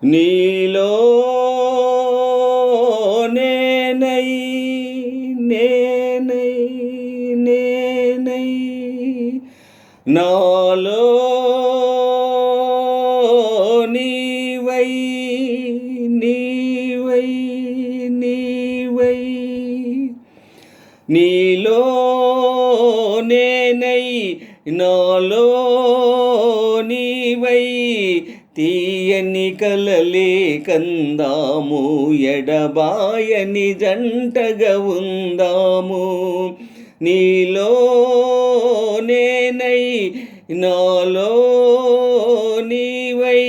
నీలో నేనై నేనై నేనై నాలో నీవై నీవై నీవై నీలో నేనై నాలో నీవై తీయని కలలే కందాము ఎడబాయని జంటగా ఉందాము నీలో నేనై నాలో నీవై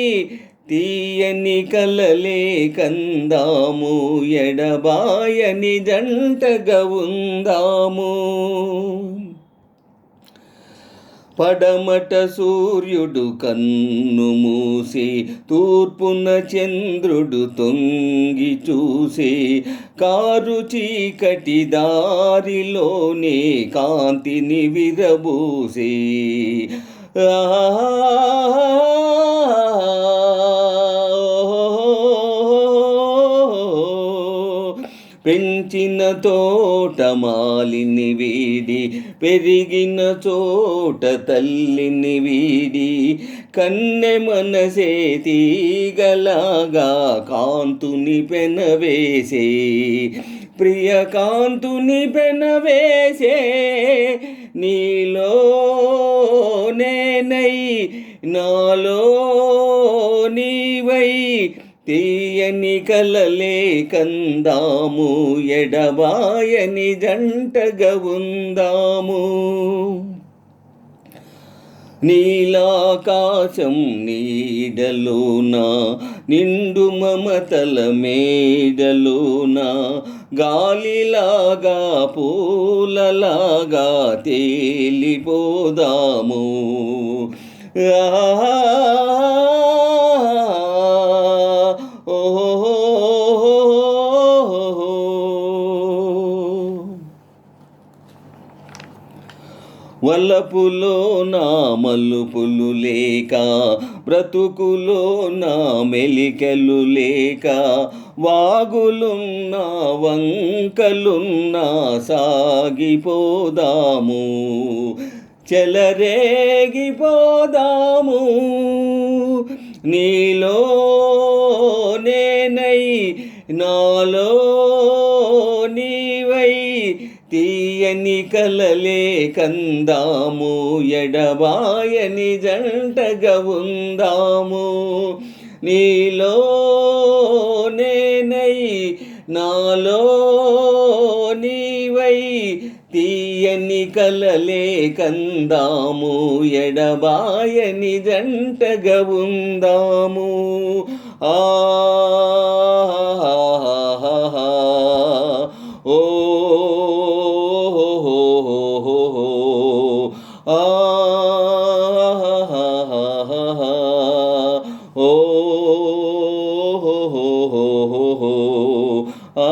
తీయని కలలే కందాము ఎడబాయని జంటగా ఉందాము పడమట సూర్యుడు కన్ను మూసి తూర్పున చంద్రుడు తొంగి చూసి కారు చీకటి దారిలోనే కాంతిని విరబూసి పెంచిన తోటమాలిని వీడి పెరిగిన చోట తల్లిని వీడి కన్నె మనసే తీగలాగా కాంతుని పెనవేసే ప్రియ కాంతుని పెనవేసే నీలో నేనై నాలో నీవై తీయని కలలే కందాము ఎడబాయని జంటగా ఉందాము నీలాకాశం నీడలోన నిండు మమతల మేడలోన గాలిలాగా పూలలాగా తేలిపోదాము వలపులో నా మలుపులు లేక బ్రతుకులో నా మెలికలు లేక వాగులున్నా వంకలున్నా సాగిపోదాము చెలరేగిపోదాము నీలో నేనై నాలో నీవై తీయని కలలే కందాము ఎడబాయని జంటగా ఉందాము నీలో నేనై నాలో నీవై తీయని కలలే కందాము ఎడబాయని జంటగా ఉందాము ఆ ఓ ఆ